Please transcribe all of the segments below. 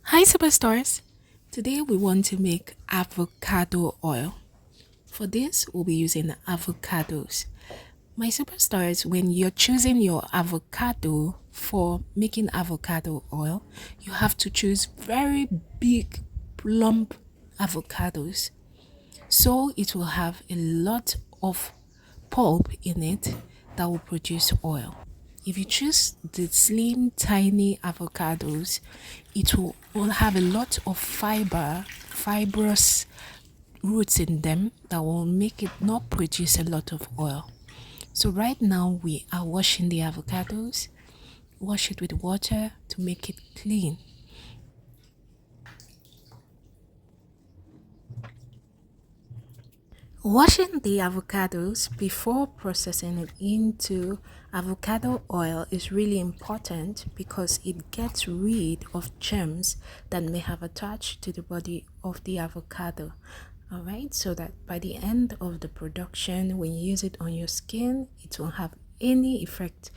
Hi superstars! Today we want to make avocado oil. For this, we'll be using avocados. My superstars, when you're choosing your avocado for making avocado oil, you have to choose very big, plump avocados. So it will have a lot of pulp in it that will produce oil. If you choose the slim, tiny avocados, it will have a lot of fibrous roots in them that will make it not produce a lot of oil. So right now we are washing the avocados. Wash it with water to make it clean. Washing the avocados before processing it into avocado oil is really important because it gets rid of germs that may have attached to the body of the avocado. Alright, so that by the end of the production, when you use it on your skin, it won't have any effect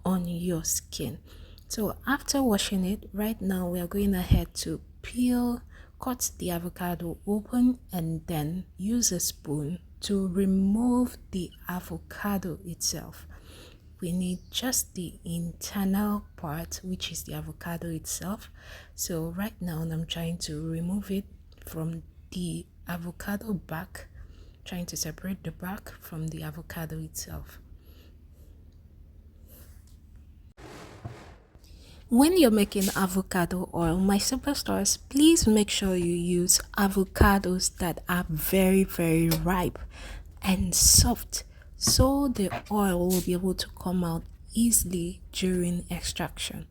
on your skin. So after washing it, right now we are going ahead to cut the avocado open and then use a spoon to remove the avocado itself. We need just the internal part, which is the avocado itself. So right now I'm trying to remove it from the avocado back, trying to separate the back from the avocado itself. When you're making avocado oil, my superstars, please make sure you use avocados that are very ripe and soft so the oil will be able to come out easily during extraction.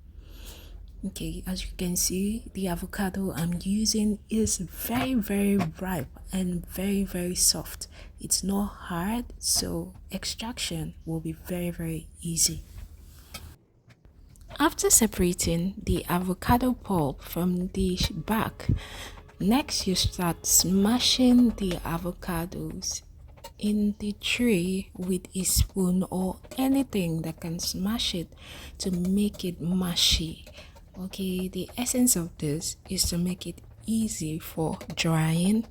Okay, as you can see, the avocado I'm using is very ripe and very soft. It's not hard, so extraction will be very easy. After separating the avocado pulp from the back, next you start smashing the avocados in the tray with a spoon or anything that can smash it to make it mushy. Okay, the essence of this is to make it easy for drying.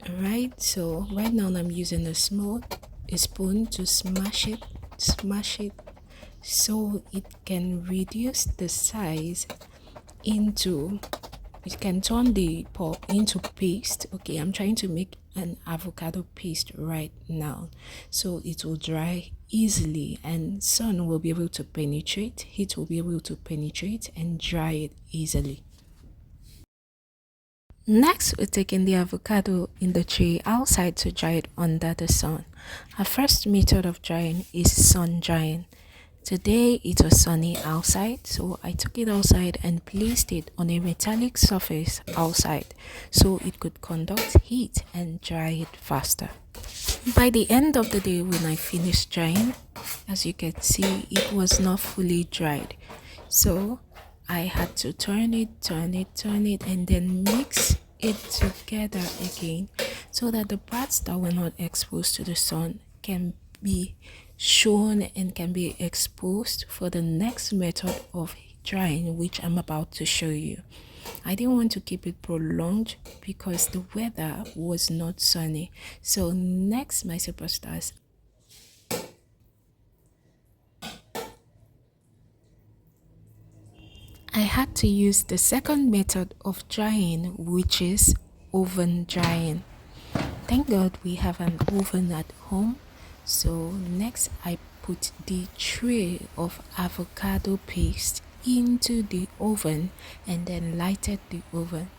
Alright, so right now I'm using a spoon to smash it so it can reduce the size into, it can turn the pulp into paste. Okay, I'm trying to make an avocado paste right now so it will dry easily and sun will be able to penetrate, heat will be able to penetrate and dry it easily. Next, we're taking the avocado in the tray outside to dry it under the sun. Our first method of drying is sun drying. Today it was sunny outside, so I took it outside and placed it on a metallic surface outside so it could conduct heat and dry it faster. By the end of the day, when I finished drying, as you can see, it was not fully dried. So I had to turn it, and then mix it together again so that the parts that were not exposed to the sun can be shown and can be exposed for the next method of drying, which I'm about to show you. I didn't want to keep it prolonged because the weather was not sunny. So next, my superstars, I had to use the second method of drying, which is oven drying. Thank God we have an oven at home. So next I put the tray of avocado paste into the oven and then lighted the oven.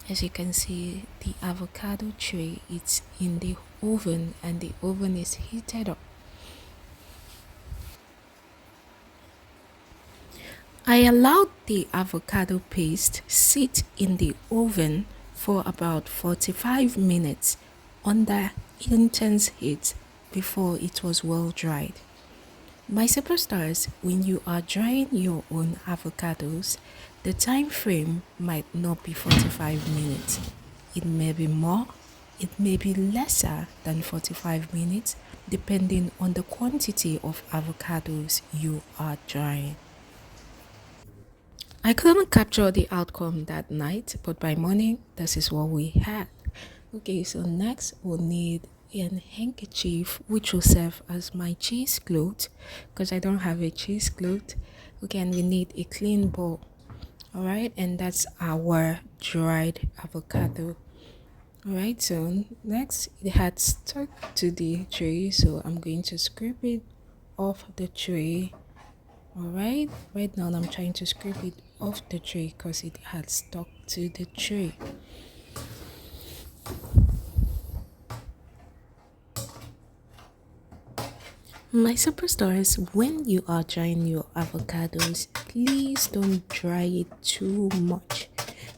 As you can see, the avocado tray is in the oven and the oven is heated up. I allowed the avocado paste sit in the oven for about 45 minutes under intense heat before it was well dried. My superstars, when you are drying your own avocados, the time frame might not be 45 minutes. It may be more, it may be lesser than 45 minutes, depending on the quantity of avocados you are drying. I couldn't capture the outcome that night, but by morning, this is what we had. Okay, so next we'll need an handkerchief which will serve as my cheesecloth because I don't have a cheesecloth. Okay, and we need a clean bowl. All right, and that's our dried avocado. All right, so next it had stuck to the tray, so I'm going to scrape it off the tray. All right now I'm trying to scrape it off the tray because it had stuck to the tray. My superstars, when you are drying your avocados, please don't dry it too much.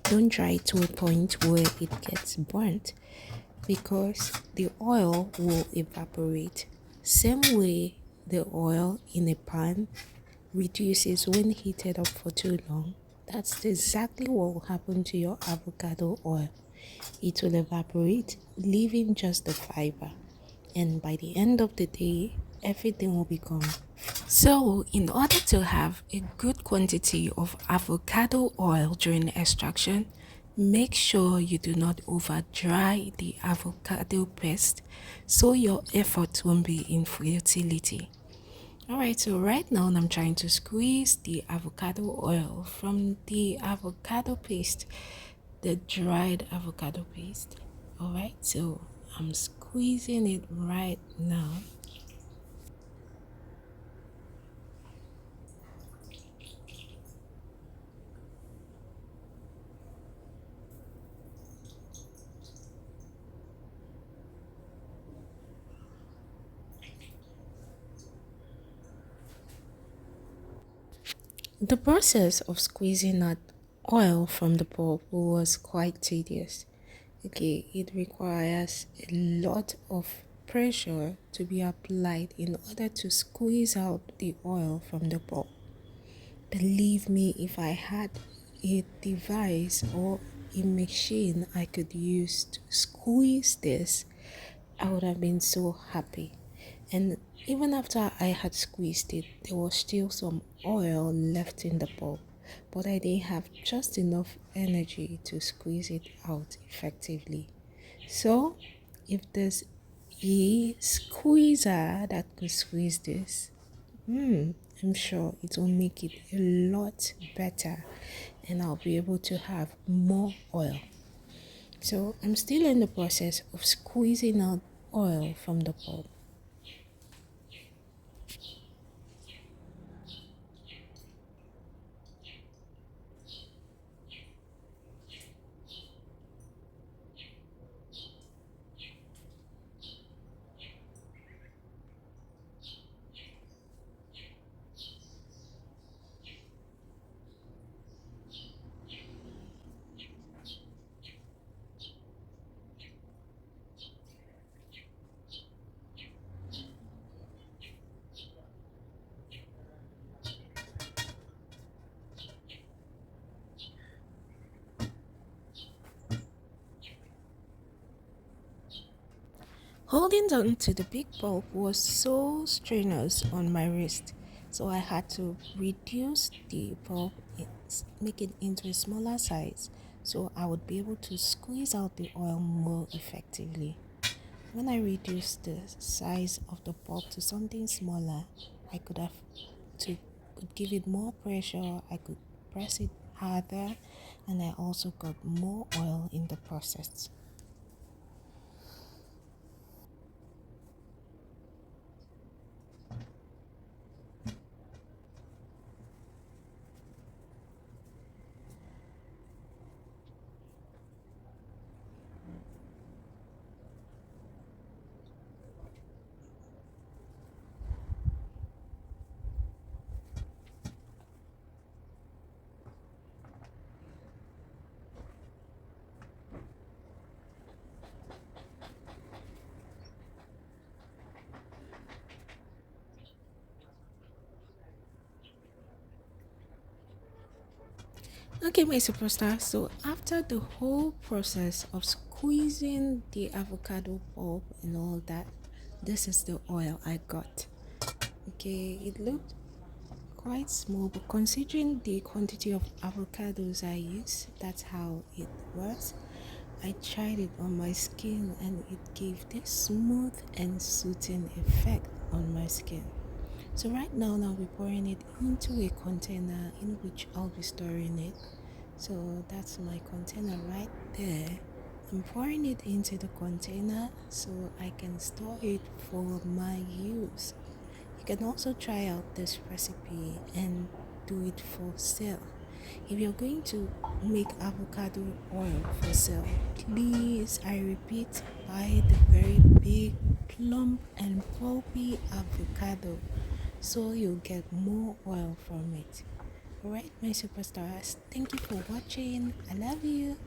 Don't dry it to a point where it gets burnt because the oil will evaporate. Same way the oil in a pan reduces when heated up for too long. That's exactly what will happen to your avocado oil. It will evaporate, leaving just the fiber. And by the end of the day, everything will be gone. So, in order to have a good quantity of avocado oil during extraction, make sure you do not over dry the avocado paste so your effort won't be in futility. Alright, so right now I'm trying to squeeze the avocado oil from the avocado paste, the dried avocado paste. Alright, so I'm squeezing it right now. The process of squeezing out oil from the pulp was quite tedious. Okay, it requires a lot of pressure to be applied in order to squeeze out the oil from the pulp. Believe me, if I had a device or a machine I could use to squeeze this, I would have been so happy. And even after I had squeezed it, there was still some oil left in the bulb, but I didn't have just enough energy to squeeze it out effectively. So, if there's a squeezer that could squeeze this, I'm sure it will make it a lot better and I'll be able to have more oil. So I'm still in the process of squeezing out oil from the bulb. Holding on to the big bulb was so strenuous on my wrist, so I had to reduce the bulb, make it into a smaller size, so I would be able to squeeze out the oil more effectively. When I reduced the size of the bulb to something smaller, I could have to could give it more pressure, I could press it harder, and I also got more oil in the process. Okay, my superstar. So after the whole process of squeezing the avocado pulp and all that, this is the oil I got. Okay, it looked quite small, but considering the quantity of avocados I use, that's how it works. I tried it on my skin and it gave this smooth and soothing effect on my skin. So right now I'll be pouring it into a container in which I'll be storing it. So that's my container right there. I'm pouring it into the container so I can store it for my use. You can also try out this recipe and do it for sale. If you're going to make avocado oil for sale, please, I repeat, buy the very big, plump, and pulpy avocado so you'll get more oil from it. Alright, my superstars, thank you for watching. I love you.